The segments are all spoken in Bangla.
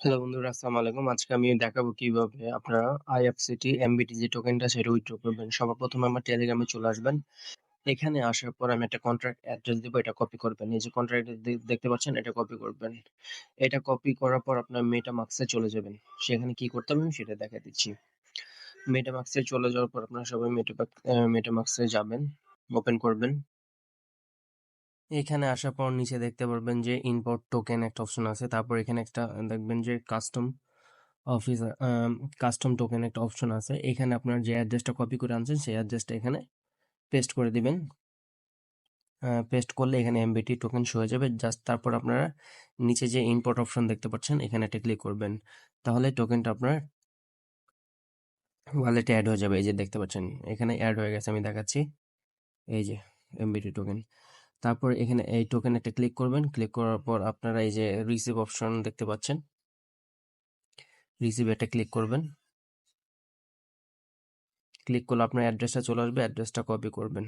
হ্যালো বন্ধুরা, আসসালামু আলাইকুম। আজকে আমি দেখাবো কিভাবে আপনারা আইএফসিটি এমবিটি যে টোকেনটা সেটা উইথড্র করবেন। সবার প্রথমে আমার টেলিগ্রামে চলে আসবেন। এখানে আসার পর আমি একটা কন্ট্রাক্ট অ্যাড্রেস দিব, এটা কপি করবেন। এই যে কন্ট্রাক্ট দেখতে পাচ্ছেন, এটা কপি করবেন। এটা কপি করার পর আপনার মেটামাক্সে চলে যাবেন। সেখানে কি করতে হবে আমি সেটা দেখাই দিচ্ছি। মেটামাক্সে চলে যাওয়ার পর আপনারা সবাই মেটামাক্সে যাবেন, ওপেন করবেন। এখানে আসার পর নিচে দেখতে পারবেন যে ইম্পোর্ট টোকেন একটা অপশন আছে। তারপর এখানে একটা দেখবেন যে অফিস কাস্টম টোকেন একটা অপশন আছে। এখানে আপনার যে অ্যাড্রেসটা কপি করে আনছেন সেই অ্যাড্রেসটা এখানে পেস্ট করে দিবেন। পেস্ট করলে এখানে এমবিটি টোকেন শো হয়ে যাবে। জাস্ট তারপর আপনারা নিচে যে ইম্পোর্ট অপশন দেখতে পাচ্ছেন এখানে একটা ক্লিক করবেন। তাহলে টোকেনটা আপনার ওয়ালেটে অ্যাড হয়ে যাবে। এই যে দেখতে পাচ্ছেন এখানে অ্যাড হয়ে গেছে, আমি দেখাচ্ছি। এই যে এমবিটি টোকেন। তারপর এখানে এই টোকেন একটা ক্লিক করবেন। ক্লিক করার পর আপনারা এই যে রিসিভ অপশন দেখতে পাচ্ছেন, রিসিভ এটা ক্লিক করবেন। ক্লিক করলে আপনার অ্যাড্রেসটা চলে আসবে, অ্যাড্রেসটা কপি করবেন।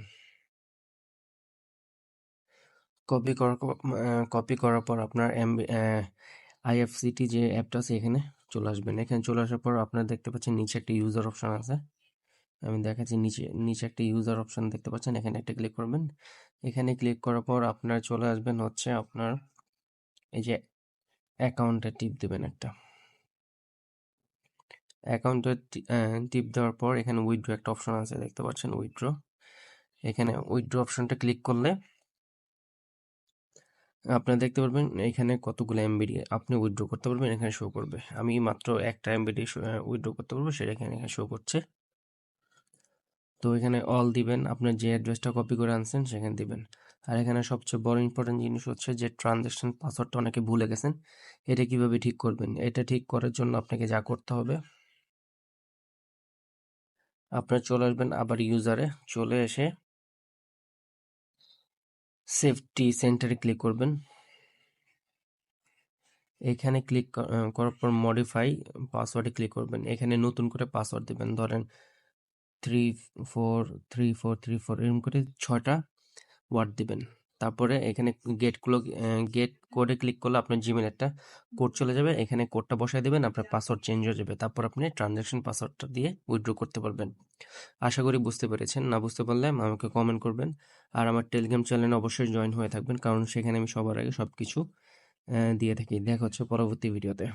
কপি করার পর আপনার আইএফসিটি যে অ্যাপটা আছে এখানে চলে আসবেন। এখানে চলে আসার পর আপনারা দেখতে পাচ্ছেন নিচে একটা ইউজার অপশন আছে। আমি দেখাচ্ছি, নিচে নিচে একটা ইউজার অপশন দেখতে পাচ্ছেন, এখানে একটা ক্লিক করবেন। এখানে ক্লিক করার পর আপনার চলে আসবেন হচ্ছে আপনার এই যে অ্যাকাউন্টে টিপ দেবেন একটা। অ্যাকাউন্টে টিপ দেওয়ার পর এখানে উইথড্র একটা অপশন আছে দেখতে পাচ্ছেন, উইথড্র। এখানে উইথড্র অপশনটা ক্লিক করলে আপনারা দেখতে পারবেন এখানে কতগুলো এমবি আপনি উইথড্র করতে পারবেন, এখানে শো করবে। আমি মাত্র একটা এমবি উইথড্র করতে পারবো, সেটা এখানে শো করছে। তো এখানে অল দিবেন, আপনার যে অ্যাড্রেসটা কপি করে আনছেন সেখানে দিবেন। আর এখানে সবচেয়ে বড় ইম্পর্টেন্ট জিনিস হচ্ছে যে ট্রানজ্যাকশন পাসওয়ার্ডটা অনেকে ভুলে গেছেন। এটা কিভাবে ঠিক করবেন? এটা ঠিক করার জন্য আপনাকে যা করতে হবে, আপনার চলে আসবেন আবার ইউজারে, চলে এসে সেফটি সেন্টারে ক্লিক করবেন। এখানে ক্লিক করার পর মডিফাই পাসওয়ার্ডে ক্লিক করবেন। এখানে নতুন করে পাসওয়ার্ড দিবেন, ধরেন 343434 এরকম করে 6টা ওয়ার্ড দিবেন। তারপরে এখানে গেট কোডে ক্লিক করলে আপনার জিমেল একটা কোড চলে যাবে। এখানে কোডটা বসায় দিবেন, আপনার পাসওয়ার্ড চেঞ্জ হয়ে যাবে। তারপর আপনি ট্রানজ্যাকশন পাসওয়ার্ডটা দিয়ে উইথড্র করতে পারবেন। আশা করি বুঝতে পেরেছেন। না বুঝতে পারলে আমাকে কমেন্ট করবেন। আর আমার টেলিগ্রাম চ্যানেলে অবশ্যই জয়েন হয়ে থাকবেন, কারণ সেখানে আমি সবার আগে সবকিছু দিয়ে থাকি। দেখা হচ্ছে পরবর্তী ভিডিওতে।